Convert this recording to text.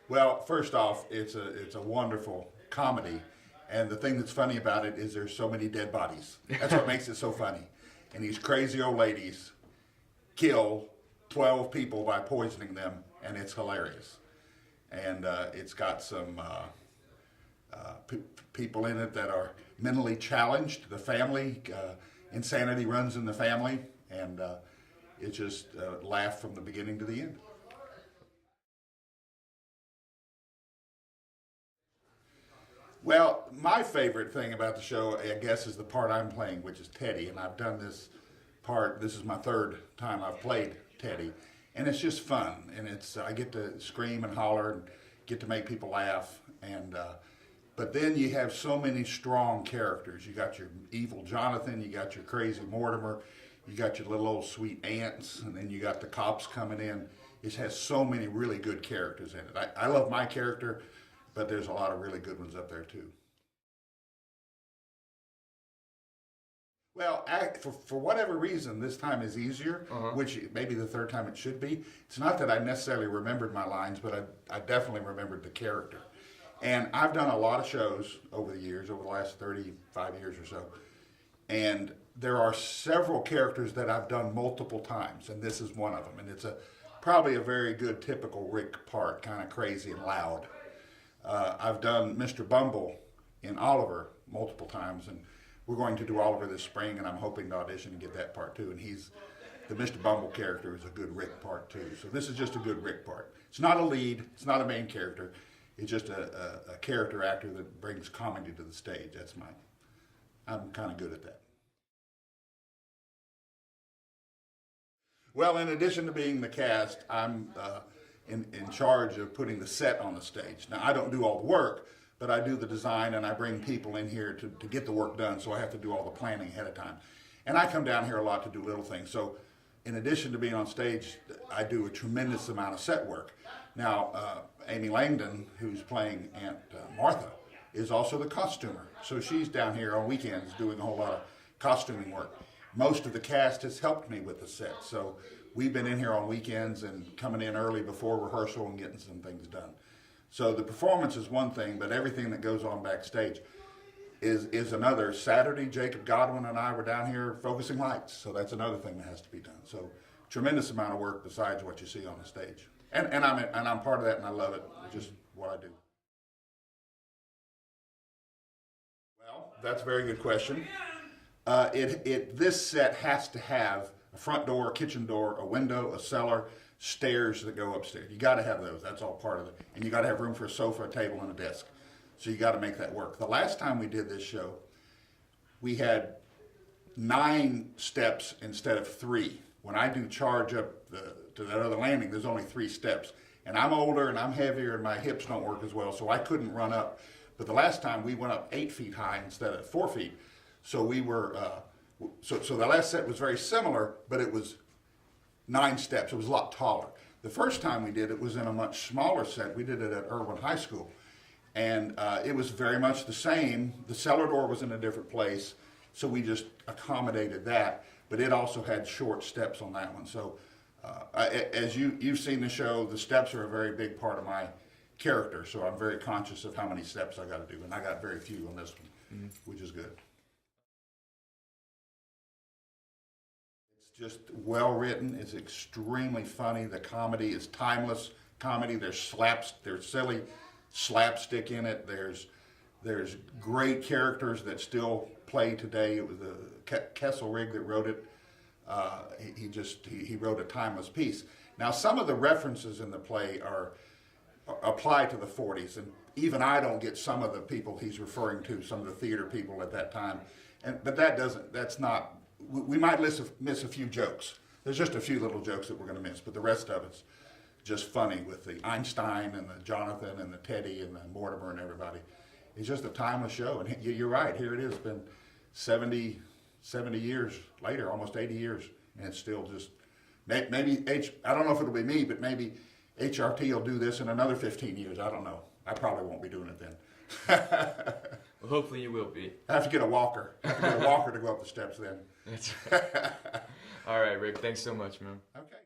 Well, first off, it's a wonderful comedy, and the thing that's funny about it is there's so many dead bodies. That's what makes it so funny. And these crazy old ladies kill 12 people by poisoning them, and it's hilarious. And it's got some people in it that are mentally challenged. The family, insanity runs in the family, and it's just laugh from the beginning to the end. Well, my favorite thing about the show, I guess, is the part I'm playing, which is Teddy. And I've done this part, this is my third time I've played Teddy. And it's just fun. And it's I get to scream and holler and get to make people laugh. And but then you have so many strong characters. You got your evil Jonathan, you got your crazy Mortimer, you got your little old sweet aunts, and then you got the cops coming in. It has so many really good characters in it. I love my character, but there's a lot of really good ones up there too. Well, for whatever reason, this time is easier, which maybe the third time it should be. It's not that I necessarily remembered my lines, but I definitely remembered the character. And I've done a lot of shows over the years, over the last 35 years or so. And there are several characters that I've done multiple times, and this is one of them. And it's probably a very good typical Rick part, kind of crazy and loud. I've done Mr. Bumble in Oliver multiple times, and we're going to do Oliver this spring, and I'm hoping to audition and get that part too. And the Mr. Bumble character is a good Rick part too. So this is just a good Rick part. It's not a lead, it's not a main character. It's just a character actor that brings comedy to the stage. I'm kind of good at that. Well, in addition to being the cast, I'm in charge of putting the set on the stage. Now, I don't do all the work, but I do the design, and I bring people in here to get the work done, so I have to do all the planning ahead of time. And I come down here a lot to do little things. So in addition to being on stage, I do a tremendous amount of set work. Now, Amy Langdon, who's playing Aunt Martha, is also the costumer. So she's down here on weekends doing a whole lot of costuming work. Most of the cast has helped me with the set. So we've been in here on weekends and coming in early before rehearsal and getting some things done. So the performance is one thing, but everything that goes on backstage is another. Saturday, Jacob Godwin and I were down here focusing lights. So that's another thing that has to be done. So tremendous amount of work besides what you see on the stage. And I'm part of that, and I love it. It's just what I do. Well, that's a very good question. This set has to have a front door, a kitchen door, a window, a cellar, stairs that go upstairs. You got to have those. That's all part of it. And you got to have room for a sofa, a table, and a desk. So you got to make that work. The last time we did this show, we had 9 steps instead of 3. When I do charge up to that other landing, there's only 3 steps. And I'm older and I'm heavier and my hips don't work as well, so I couldn't run up. But the last time we went up 8 feet high instead of 4 feet. So we were, so the last set was very similar, but it was 9 steps. It was a lot taller. The first time we did it was in a much smaller set. We did it at Irwin High School. And it was very much the same. The cellar door was in a different place, so we just accommodated that. But it also had short steps on that one. So as you've seen the show, the steps are a very big part of my character. So I'm very conscious of how many steps I got to do. And I got very few on this one, which is good. It's just well written. It's extremely funny. The comedy is timeless comedy. There's silly slapstick in it. There's great characters that still play today. It was Kesselrig that wrote it. He wrote a timeless piece. Now, some of the references in the play apply to the 40s, and even I don't get some of the people he's referring to, some of the theater people at that time. But that's not. We might miss a few jokes. There's just a few little jokes that we're going to miss, but the rest of it's just funny with the Einstein and the Jonathan and the Teddy and the Mortimer and everybody. It's just a timeless show, and you're right. Here it is, been 70 years later, almost 80 years, and it's still just maybe I don't know if it'll be me, but maybe HRT will do this in another 15 years. I don't know. I probably won't be doing it then. Well, hopefully you will be. I have to get a walker. I have to get a walker to go up the steps then. That's right. All right, Rick. Thanks so much, man. Okay.